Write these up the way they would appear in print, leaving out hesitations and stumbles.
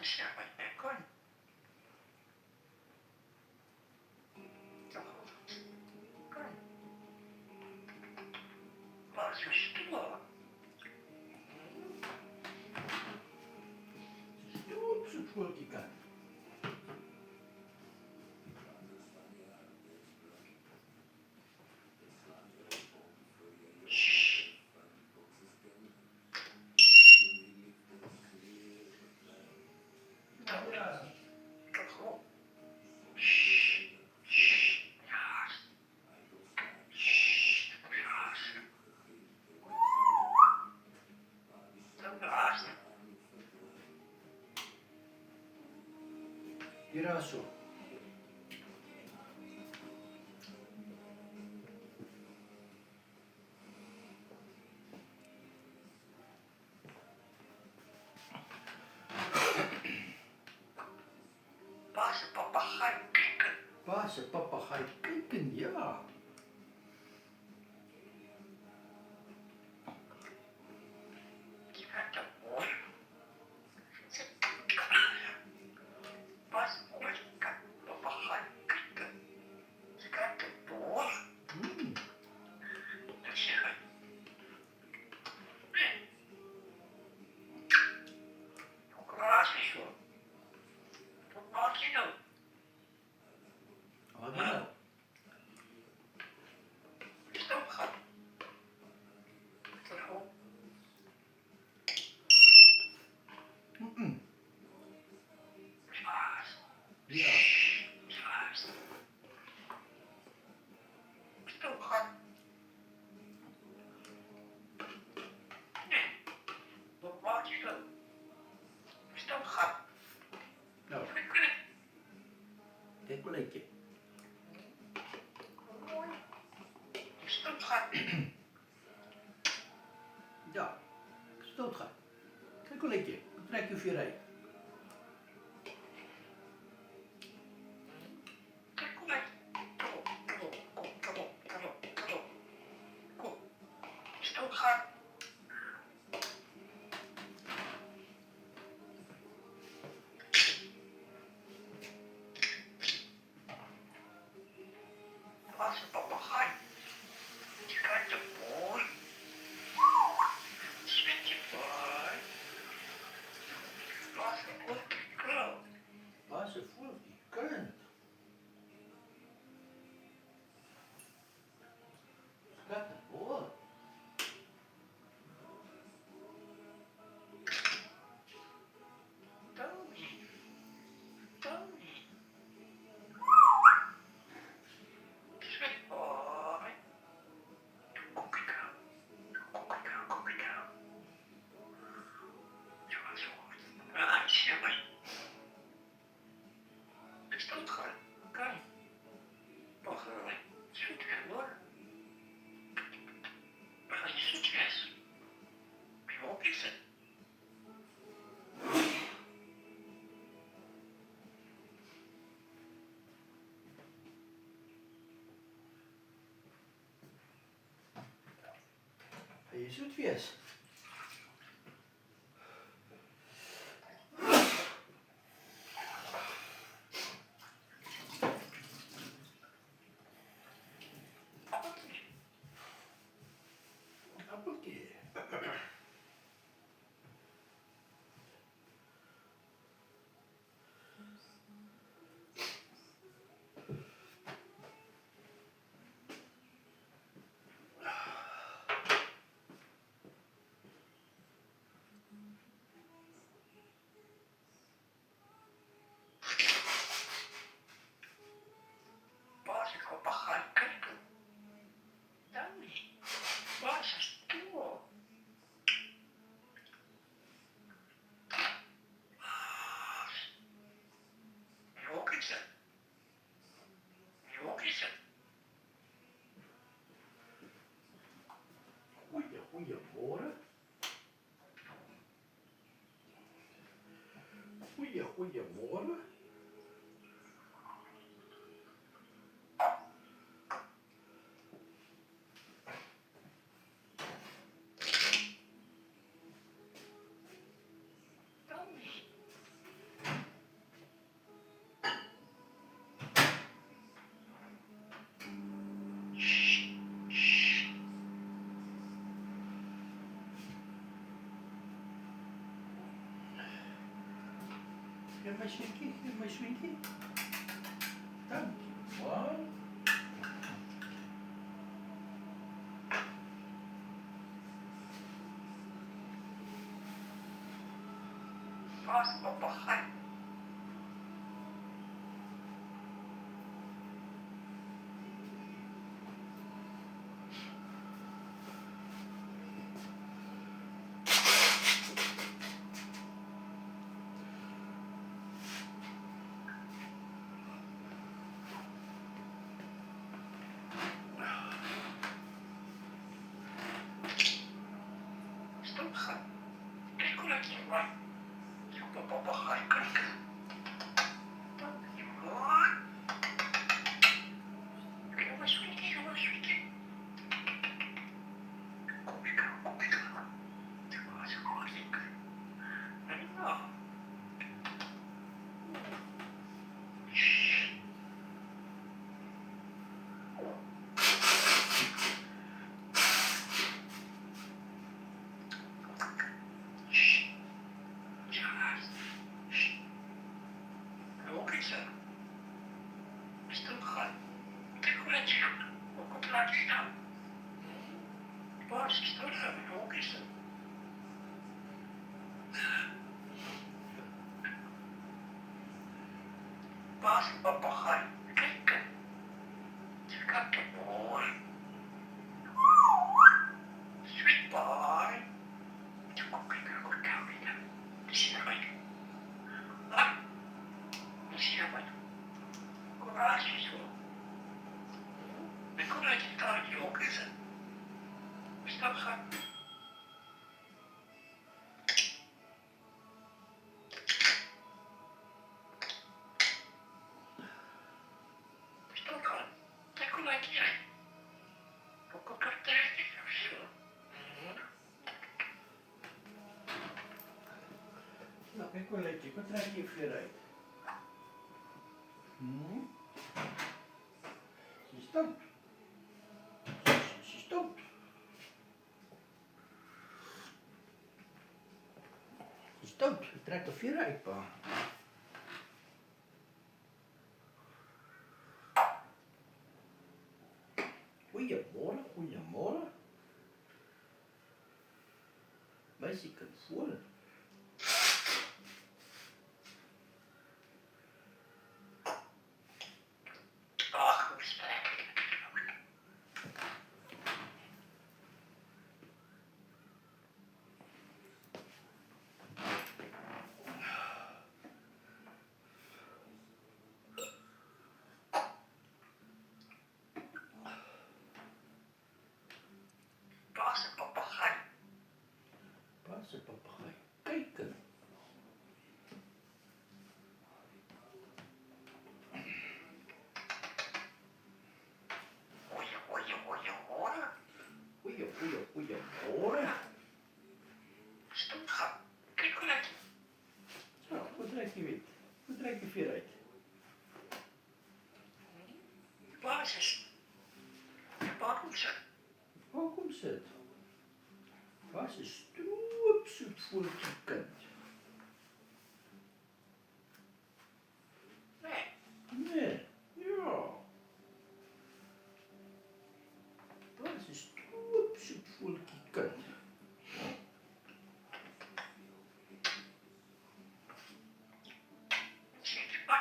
Конь. Конь. Боже, что? Что психологика? Да. Ирасу. Паша, попахай. Паса, папа, хай, кыкен, я. Паша, Колька, попахай. Скажи, боже. М, Красиво. Красиво. Ладно. Что хат? Что? М-м. Час. Я. Час. Что хат? Бачка. Что хат? Ja, det går ikke. Что хат? Ja, stootga. Det går ikke. Trek je vierij. Какой? Что хат? Паша, попахай. Скажи, боже. Спасибо. Паша, Колька. Pasa voelt die kant. Skatten, hoor. Тони. Тони. Ой. Кукля. Кукля, кукля. А, севай. Что хат? Кай. Похороны. Что ты говоришь? А сейчас. Его писать. Hij is het vies. Appeltje. Паша, попахай. Тони. Паша, что? Hier mijn swinkie, hier mijn swinkie. Dankjewel. Waar is de papegaai? Stoomgaan. Kijk hoe lekker je waait. Ik op een papegaai kijken. Dankjewel. Jongens, vriendje, jongens, vriendje. Kom ik aan, kom ik aan. Het was hartstikke. En nou. Ook iets aan. Stoomgaan. Kijk hoe lekker je waait. Ook op laat staan. Waar is de stoomgaan? Ook iets aan. Waar is de papegaai? Kijk. Kijk de boy. Sweet boy. Kom ik aan, goed aan, weer. Zie je wat? Ah, zie je wat? Courage zo. Ik kon uit je taartje ook eens. Stap gaan. Stap gaan. Kijk hoe lekker jij. Ook op dat taartje of zo. Nou, kijk hoe lekker. Wat trek je weer uit? Ze is dood. Ze is dood. Ze is dood. Je trekt er weer uit, pa. Goedemorgen, goedemorgen. Meisje kan voelen. Ach, hoe spijt. Waar is de papegaai? Waar is de papegaai? Kijken. Hoje, hoje, hoje, hoje. Goedemorgen. Stoomgaan. Kijk hoe lekker. Zo, wat trek je weer? Wat trek je weer uit? Waar is het? Waar komt ze? Waar komt ze uit? Waar is een stroopzoet voeltje kind? Nee. Nee, ja. Waar is een stroopzoet voeltje kind? Zit wat?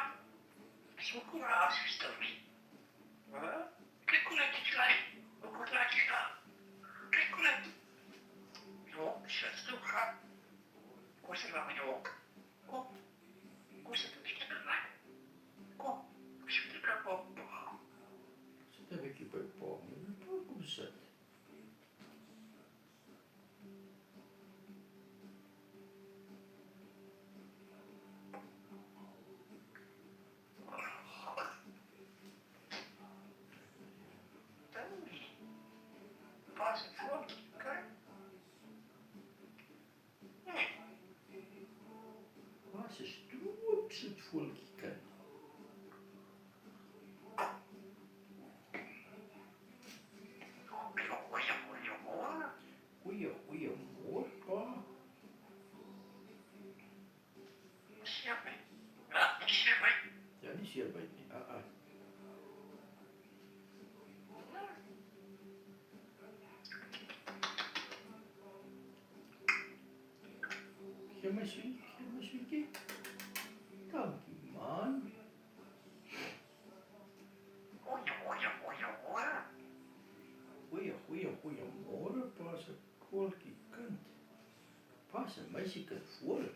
Zo courage is dat niet. Kijk hoe lekker je lijkt. Ook wat laat je staan. Kijk hoe lekker. Zo, zet stoomgaan. Hoe is het Geef my sweetjie. Dankie man. Goeiemôre, pa se koeltjie kind. Pa se meisiekind voel.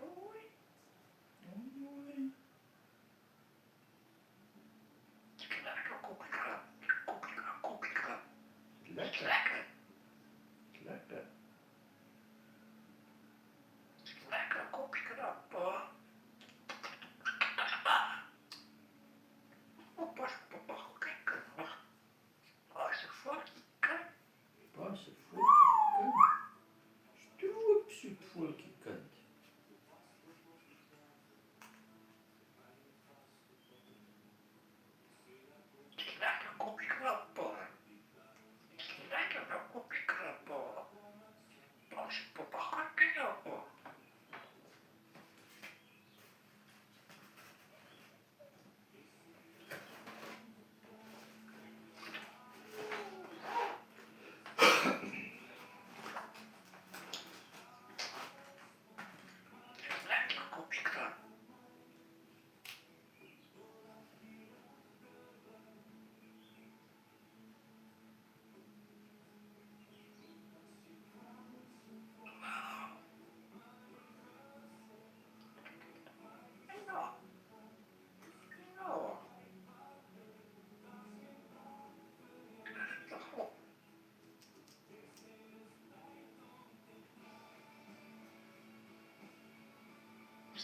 Mooi. Lekker. Lekker. Pa se voeltjie kind. Stroopsoet voeltjie kind.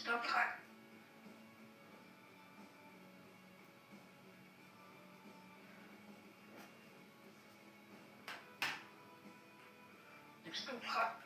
Stop. Stop.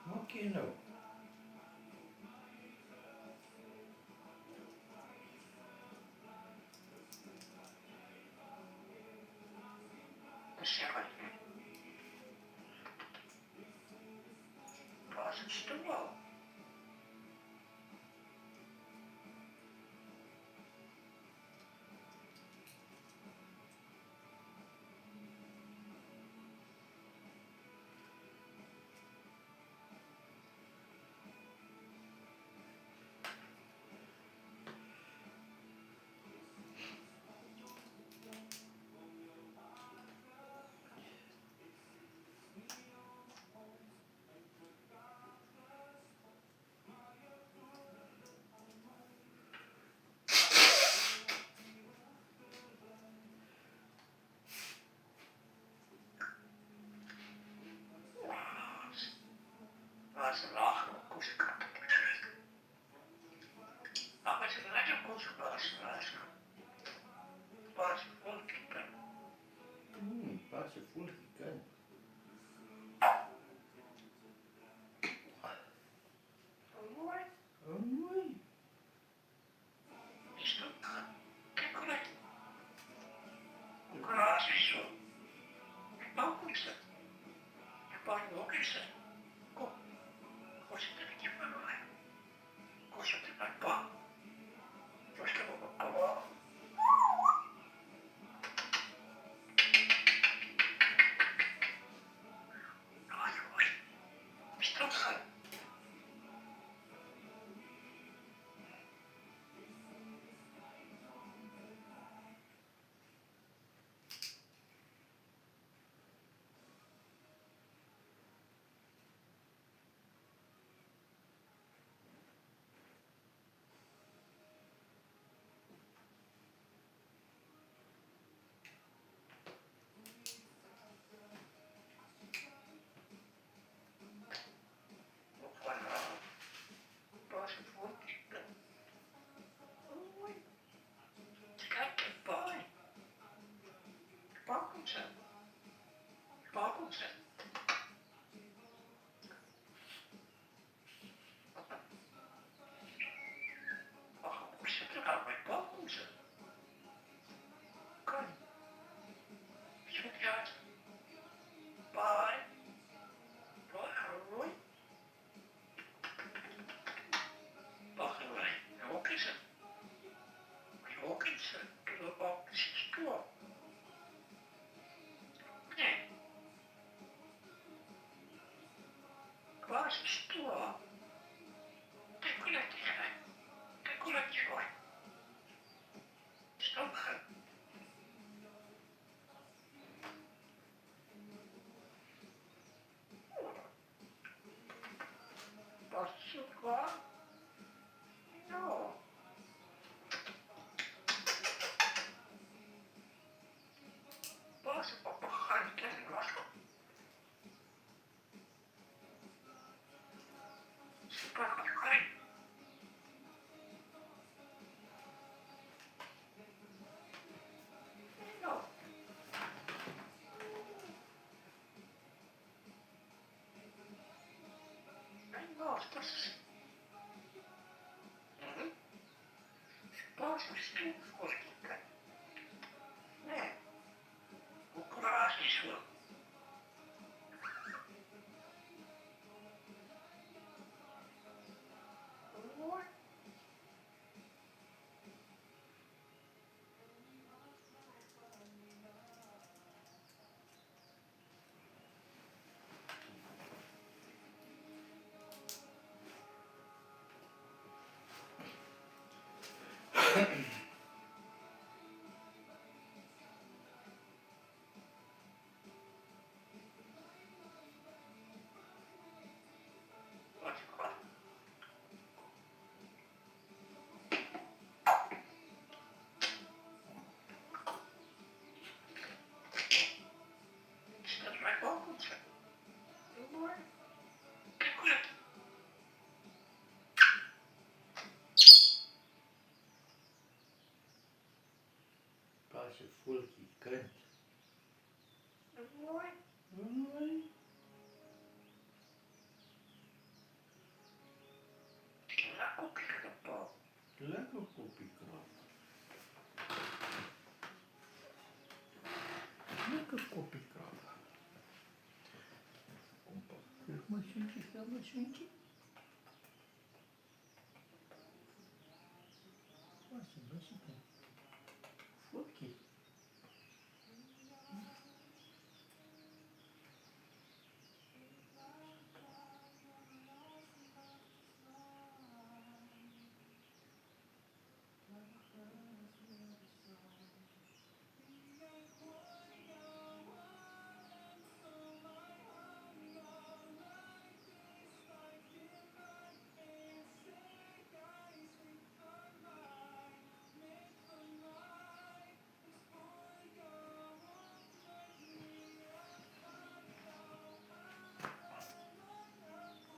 Maak jy nou? No. Posso papar aquele negócio? Ai, não. Ai, nossa. Posso sim, fortica. Né? O próximo. Pode falar. Você vai bagunçar. Que coisa. Passa folk e canta. Oi. Oi. Lá com o pica-pau. Leva o picão. Leva o picão. Calma, gente. Nossa, mas tem. Folk.